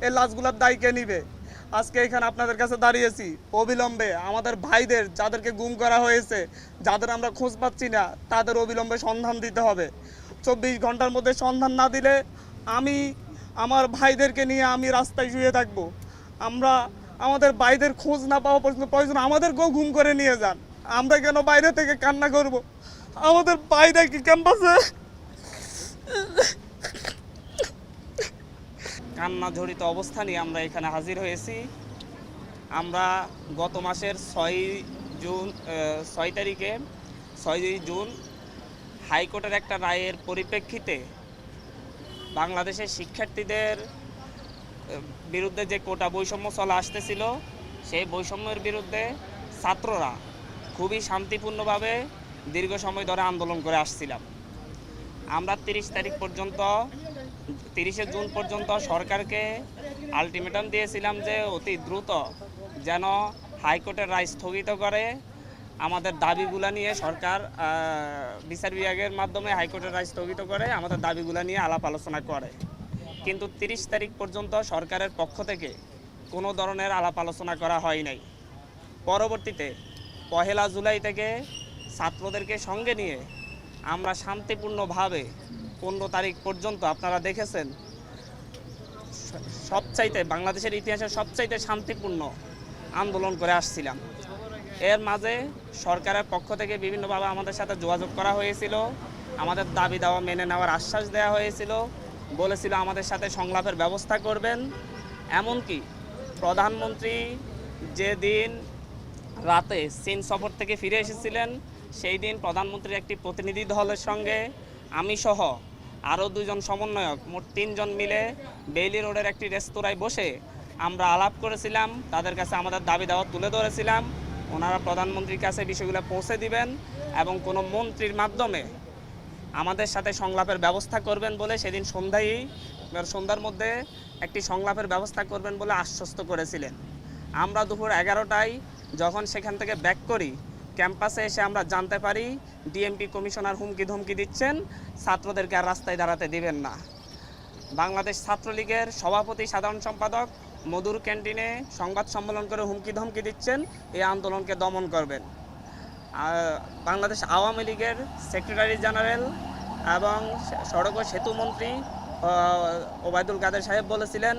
এই লাশগুলোর দায় কে নিবে? আজকে এখানে আপনাদের কাছে দাঁড়িয়েছি অবিলম্বে আমাদের ভাইদের যাদেরকে গুম করা হয়েছে, যাদের আমরা খোঁজ পাচ্ছি না, তাদের অবিলম্বে সন্ধান দিতে হবে। 24 ঘন্টার মধ্যে সন্ধান না দিলে আমি আমার ভাইদেরকে নিয়ে আমি রাস্তায় শুয়ে থাকবো। আমরা আমাদের ভাইদের খোঁজ না পাওয়া পর্যন্ত প্রয়োজন আমাদেরকেও গুম করে নিয়ে যান। আমরা কেন বাইরে থেকে কান্না করব? আমাদের ভাইরা কি ক্যাম্পাসে? কান্না জড়িত অবস্থা নিয়ে আমরা এখানে হাজির হয়েছি। আমরা গত মাসের 6 তারিখে 6 জুন হাইকোর্টের একটা রায়ের পরিপ্রেক্ষিতে বাংলাদেশের শিক্ষার্থীদের বিরুদ্ধে যে কোটা বৈষম্য চলে আসতেছিল, সেই বৈষম্যের বিরুদ্ধে ছাত্ররা খুবই শান্তিপূর্ণভাবে দীর্ঘ সময় ধরে আন্দোলন করে আসছিলাম। আমরা 30 জুন পর্যন্ত সরকারকে আলটিমেটাম দিয়েছিলাম যে অতি দ্রুত যেন হাইকোর্টের রায় স্থগিত করে আমাদের দাবিগুলা নিয়ে সরকার বিচার বিভাগের মাধ্যমে হাইকোর্টের রায় স্থগিত করে আমাদের দাবিগুলা নিয়ে আলাপ আলোচনা করে। কিন্তু 30 তারিখ পর্যন্ত সরকারের পক্ষ থেকে কোনো ধরনের আলাপ আলোচনা করা হয় নাই। পরবর্তীতে 1 জুলাই থেকে ছাত্রদেরকে সঙ্গে নিয়ে আমরা শান্তিপূর্ণভাবে 15 তারিখ পর্যন্ত আপনারা দেখেছেন সবচাইতে বাংলাদেশের ইতিহাসে সবচাইতে শান্তিপূর্ণ আন্দোলন করে আসছিলাম। এর মাঝে সরকারের পক্ষ থেকে বিভিন্নভাবে আমাদের সাথে যোগাযোগ করা হয়েছিল, আমাদের দাবি দাওয়া মেনে নেওয়ার আশ্বাস দেওয়া হয়েছিল, বলেছিল আমাদের সাথে সংলাপের ব্যবস্থা করবেন। এমনকি প্রধানমন্ত্রী যেদিন রাতে চীন সফর থেকে ফিরে এসেছিলেন, সেই দিন প্রধানমন্ত্রীর একটি প্রতিনিধি দলের সঙ্গে আমি সহ আরও 2 জন সমন্বয়ক মোট 3 জন মিলে বেইলি রোডের একটি রেস্তোরাঁয় বসে আমরা আলাপ করেছিলাম, তাদের কাছে আমাদের দাবি দাওয়া তুলে ধরেছিলাম। ওনারা প্রধানমন্ত্রীর কাছে বিষয়গুলো পৌঁছে দিবেন এবং কোনো মন্ত্রীর মাধ্যমে আমাদের সাথে সংলাপের ব্যবস্থা করবেন বলে সেদিন সন্ধ্যার মধ্যে একটি সংলাপের ব্যবস্থা করবেন বলে আশ্বস্ত করেছিলেন। আমরা দুপুর 11টায় যখন সেখান থেকে ব্যাক করি, ক্যাম্পাসে এসে আমরা জানতে পারি ডিএমপি কমিশনার হুমকি ধমকি দিচ্ছেন, ছাত্রদেরকে আর রাস্তায় দাঁড়াতে দিবেন না। বাংলাদেশ ছাত্রলীগের সভাপতি সাধারণ সম্পাদক মধুর ক্যান্টিনে সংবাদ সম্মেলন করে হুমকি ধমকি দিচ্ছেন এই আন্দোলনকে দমন করবেন। বাংলাদেশ আওয়ামী লীগের সেক্রেটারি জেনারেল এবং সড়ক ও সেতু মন্ত্রী ওবায়দুল কাদের সাহেব বলেছিলেন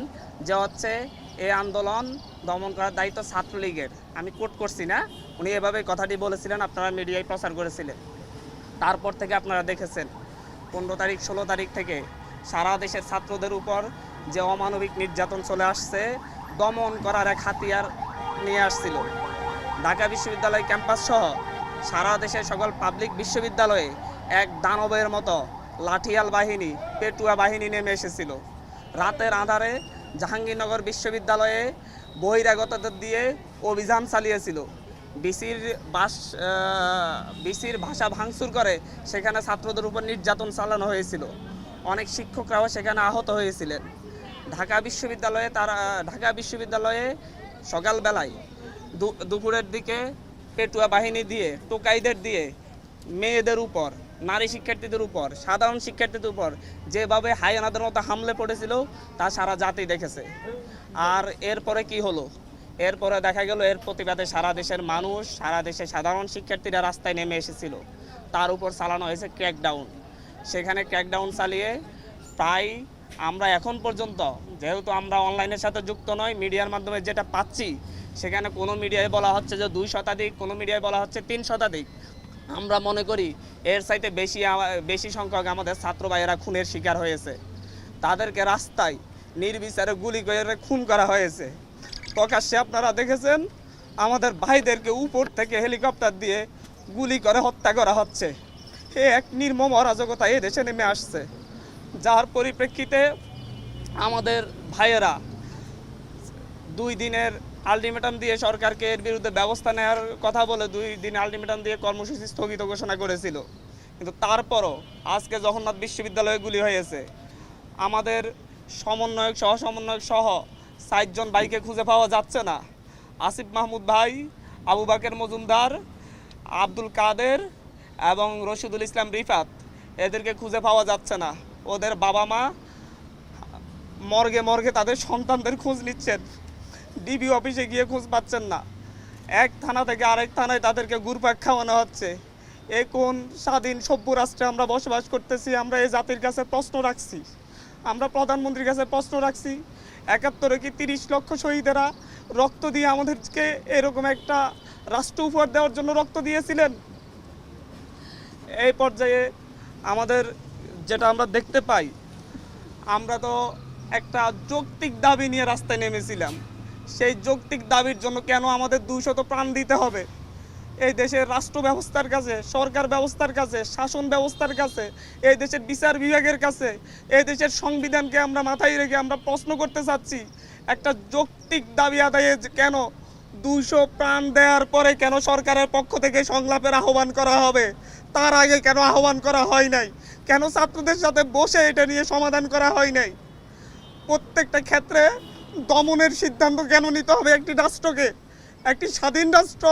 যে এই আন্দোলন দমন করার দায়িত্ব ছাত্রলীগের। আমি কোট করছি না, উনি এভাবে কথাটি বলেছিলেন, আপনারা মিডিয়ায় প্রচার করেছিলেন। তারপর থেকে আপনারা দেখেছেন 15 তারিখ 16 তারিখ থেকে সারা দেশের ছাত্রদের উপর যে অমানবিক নির্যাতন চলে আসছে, দমন করার এক হাতিয়ার নিয়ে আসছিল। ঢাকা বিশ্ববিদ্যালয় ক্যাম্পাস সহ সারা দেশের সকল পাবলিক বিশ্ববিদ্যালয়ে এক দানবের মতো লাঠিয়াল বাহিনী, পেটুয়া বাহিনী নেমে এসেছিল। রাতের আঁধারে জাহাঙ্গীরনগর বিশ্ববিদ্যালয়ে বহিরাগতদের দিয়ে অভিযান চালিয়েছিল। বিসির ভাষা ভাঙচুর করে সেখানে ছাত্রদের উপর নির্যাতন চালানো হয়েছিল। অনেক শিক্ষকরাও সেখানে আহত হয়েছিলেন। ঢাকা বিশ্ববিদ্যালয়ে সকালবেলায় দুপুরের দিকে পেটুয়া বাহিনী দিয়ে, টোকাইদের দিয়ে মেয়েদের উপর, নারী শিক্ষার্থীদের উপর, সাধারণ শিক্ষার্থীদের উপর যেভাবে হায়ানাদের মতো হামলে পড়েছিল তা সারা জাতি দেখেছে। আর এরপরে কি হলো? এরপরে দেখা গেল এর প্রতিবাদে সারা দেশের মানুষ, সারা দেশের সাধারণ শিক্ষার্থীরা রাস্তায় নেমে এসেছিল। তার উপর চালানো হয়েছে ক্র্যাকডাউন। সেখানে ক্র্যাকডাউন চালিয়ে প্রায় আমরা এখন পর্যন্ত, যেহেতু আমরা অনলাইনের সাথে যুক্ত নয়, মিডিয়ার মাধ্যমে যেটা পাচ্ছি সেখানে কোনো মিডিয়ায় বলা হচ্ছে যে 2 শতাধিক, কোনো মিডিয়ায় বলা হচ্ছে 3 শতাধিক। আমরা মনে করি এর চাইতে বেশি সংখ্যক আমাদের ছাত্র ভাইয়েরা খুনের শিকার হয়েছে। তাদেরকে রাস্তায় নির্বিচারে গুলি করে খুন করা হয়েছে। প্রকাশ্যে আপনারা দেখেছেন আমাদের ভাইদেরকে উপর থেকে হেলিকপ্টার দিয়ে গুলি করে হত্যা করা হচ্ছে। এক নির্মম অরাজকতা এই দেশে নেমে আসছে, যার পরিপ্রেক্ষিতে আমাদের ভাইয়েরা 2 দিনের আলটিমেটাম দিয়ে সরকারকে এর বিরুদ্ধে ব্যবস্থা নেওয়ার কথা বলে 2 দিন আলটিমেটাম দিয়ে কর্মসূচি স্থগিত ঘোষণা করেছিল। কিন্তু তারপরও আজকে জগন্নাথ বিশ্ববিদ্যালয়ে গুলি হয়েছে। আমাদের সহ সমন্বয়ক সহ 4 জন ভাইকে খুঁজে পাওয়া যাচ্ছে না। আসিফ মাহমুদ ভাই, আবু বাকের মজুমদার, আব্দুল কাদের এবং রশিদুল ইসলাম রিফাত, এদেরকে খুঁজে পাওয়া যাচ্ছে না। ওদের বাবা মা মর্গে মর্গে তাদের সন্তানদের খোঁজ নিচ্ছেন, ডিবি অফিসে গিয়ে খোঁজ পাচ্ছেন না, এক থানা থেকে আরেক থানায় তাদেরকে ঘুরপাক খাওয়ানো হচ্ছে। এ কোন স্বাধীন সভ্য রাষ্ট্রে আমরা বসবাস করতেছি? আমরা এই জাতির কাছে প্রশ্ন রাখছি, আমরা প্রধানমন্ত্রীর কাছে প্রশ্ন রাখছি, ৭১ কি ৩০ লক্ষ শহীদেরা রক্ত দিয়ে আমাদেরকে এরকম একটা রাষ্ট্র উপহার দেওয়ার জন্য রক্ত দিয়েছিলেন? এই পর্যায়ে আমাদের যেটা আমরা দেখতে পাই, আমরা তো একটা যৌক্তিক দাবি নিয়ে রাস্তায় নেমেছিলাম। সেই যৌক্তিক দাবির জন্য কেন আমাদের ২০০ প্রাণ দিতে হবে? এই দেশের রাষ্ট্র ব্যবস্থার কাছে, সরকার ব্যবস্থার কাছে, শাসন ব্যবস্থার কাছে, এই দেশের বিচার বিভাগের কাছে, এই দেশের সংবিধানকে আমরা মাথায় রেখে আমরা প্রশ্ন করতে চাচ্ছি, একটা যৌক্তিক দাবি আদায়ে কেন ২০০ প্রাণ দেওয়ার পরে কেন সরকারের পক্ষ থেকে সংলাপের আহ্বান করা হবে? তার আগে কেন আহ্বান করা হয় নাই? কেন ছাত্রদের সাথে বসে এটা নিয়ে সমাধান করা হয় নাই? প্রত্যেকটা ক্ষেত্রে দমনের সিদ্ধান্ত কেন নিতে হবে একটি রাষ্ট্রকে? একটি স্বাধীন রাষ্ট্র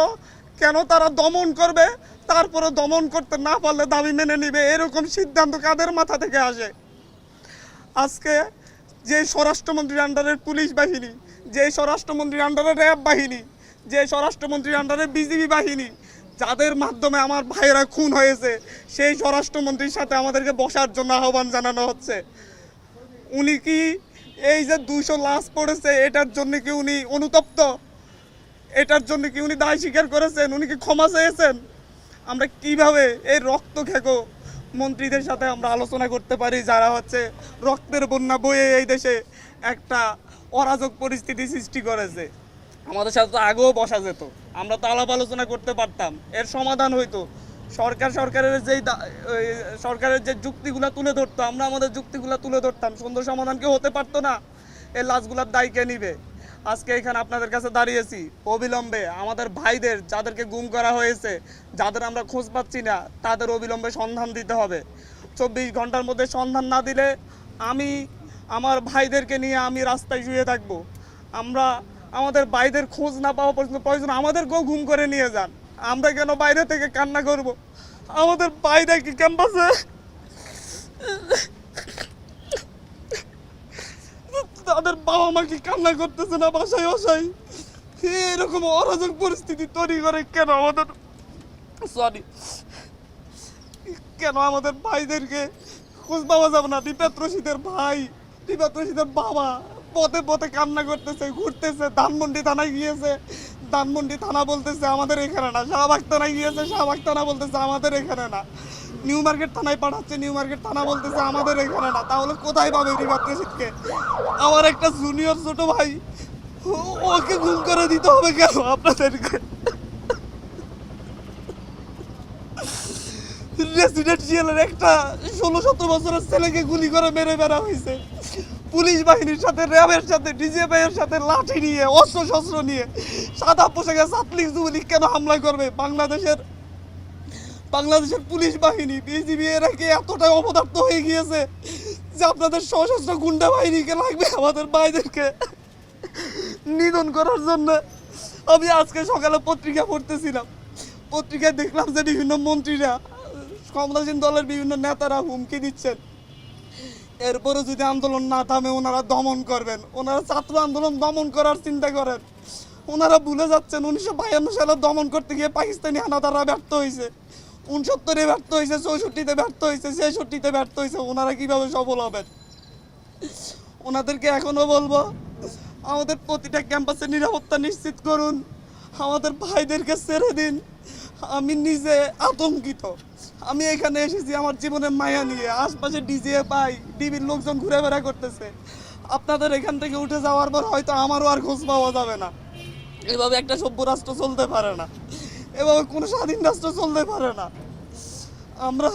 কেন তারা দমন করবে, তারপরে দমন করতে না পারলে দাবি মেনে নিবে? এরকম সিদ্ধান্ত কাদের মাথা থেকে আসে? আজকে যে স্বরাষ্ট্রমন্ত্রীর আন্ডারের পুলিশ বাহিনী, যে স্বরাষ্ট্রমন্ত্রীর আন্ডারে র্যাব বাহিনী, যে স্বরাষ্ট্রমন্ত্রীর আন্ডারে বিজিবি বাহিনী, যাদের মাধ্যমে আমার ভাইয়েরা খুন হয়েছে, সেই স্বরাষ্ট্রমন্ত্রীর সাথে আমাদেরকে বসার জন্য আহ্বান জানানো হচ্ছে। উনি কি এই যে ২০০ লাশ পড়েছে এটার জন্য কি উনি অনুতপ্ত? এটার জন্য কি উনি দায় স্বীকার করেছেন? উনি কি ক্ষমা চেয়েছেন? আমরা কিভাবে এই রক্ত খেকো মন্ত্রীদের সাথে আমরা আলোচনা করতে পারি, যারা হচ্ছে রক্তের বন্যা বয়ে এই দেশে একটা অরাজক পরিস্থিতি সৃষ্টি করেছে? আমাদের সাথে তো আগেও বসা যেত, আমরা তো আলাপ আলোচনা করতে পারতাম, এর সমাধান হইতো। সরকারের যে যুক্তিগুলো তুলে ধরতো, আমরা আমাদের যুক্তিগুলো তুলে ধরতাম, সুন্দর সমাধান কি হতে পারতো না? এই লাশগুলোর দায় কে নিবে? আজকে এখানে আপনাদের কাছে দাঁড়িয়েছি, অবিলম্বে আমাদের ভাইদের যাদেরকে গুম করা হয়েছে, যাদের আমরা খোঁজ পাচ্ছি না, তাদের অবিলম্বে সন্ধান দিতে হবে। ২৪ ঘন্টার মধ্যে সন্ধান না দিলে আমি আমার ভাইদেরকে নিয়ে আমি রাস্তায় শুয়ে থাকবো। আমরা আমাদের ভাইদের খোঁজ না পাওয়া পর্যন্ত প্রয়োজন আমাদেরকেও গুম করে নিয়ে যান, আমরা কেন বাইরে থেকে কান্না করব? আমাদের ভাইরা কি ক্যাম্পাসে, তাদের বাবা মা কি কান্না করতেছে না বাসায় বাসায়? এরকম অরাজক পরিস্থিতি তৈরি করে কেন আমাদের কেন আমাদের ভাইদেরকে খোঁজ পাওয়া যাবে না? রিফাত রশিদের ভাই, রিফাত রশিদের বাবা পথে পথে কান্না করতেছে, ঘুরতেছে, ধানমন্ডি থানায় গিয়েছে, ধানমন্ডি থানা বলতেছে আমাদের এখানে না, শাহবাগ থানায় গিয়েছে, শাহবাগ থানা বলতেছে আমাদের এখানে না, নিউ মার্কেট থানায় পাঠাচ্ছে, নিউ মার্কেট থানা বলতেছে আমাদের এখানে না। তাহলে কোথায় পাবে রিফাত রশিদকে? আমার একটা জুনিয়র ছোট ভাই, ওকে গুম করে দিতে হবে কেন আপনাদেরকে? রেসিডেন্সিয়ালের একটা ১৬-১৭ বছরের ছেলেকে গুলি করে মেরে বেড়া হয়েছে। পুলিশ বাহিনীর সাথে, র্যাবের সাথে, ডিজিএফআইয়ের সাথে লাঠি নিয়ে, অস্ত্র শস্ত্র নিয়ে সাদা পোশাকে ছাত্রলীগ যুবলীগ কেন হামলা করবে? বাংলাদেশের পুলিশ বাহিনী, বিজিবি এরা কি এতটাই অপদার্থ হয়ে গিয়েছে যে আপনাদের সশস্ত্র গুন্ডা বাহিনীকে লাগবে আমাদের ভাইদেরকে নিধন করার জন্য? আমি আজকে সকালে পত্রিকা পড়তেছিলাম, পত্রিকায় দেখলাম যে বিভিন্ন মন্ত্রীরা, ক্ষমতাসীন দলের বিভিন্ন নেতারা হুমকি দিচ্ছেন, এরপরে যদি আন্দোলন না থামে ওনারা দমন করবেন। ওনারা ছাত্র আন্দোলন দমন করার চিন্তা করেন, ওনারা ভুলে যাচ্ছেন ১৯৫২ সালে দমন করতে গিয়ে পাকিস্তানি হানাদাররা ব্যর্থ হয়েছে, ৬৯-এ ব্যর্থ হয়েছে, ৬৪-তে ব্যর্থ হয়েছে, ৬৬-তে ব্যর্থ হয়েছে। ওনারা কিভাবে সফল হবেন? ওনাদেরকে এখনো বলবো, আমাদের প্রতিটা ক্যাম্পাসে নিরাপত্তা নিশ্চিত করুন, আমাদের ভাইদেরকে ছেড়ে দিন। আমি নিজে আতঙ্কিত, আমি এখানে এসেছি আমার জীবনের মায়া নিয়ে, আশপাশে ডিজিএফআই, ডিবির লোকজন ঘুরে বেড়া করতেছে। আপনাদের এখান থেকে উঠে যাওয়ার পর হয়তো আমারও আর খোঁজ পাওয়া যাবে না। এভাবে একটা সভ্য রাষ্ট্র চলতে পারে না, এভাবে কোনো স্বাধীন রাষ্ট্র চলতে পারে না। আমরা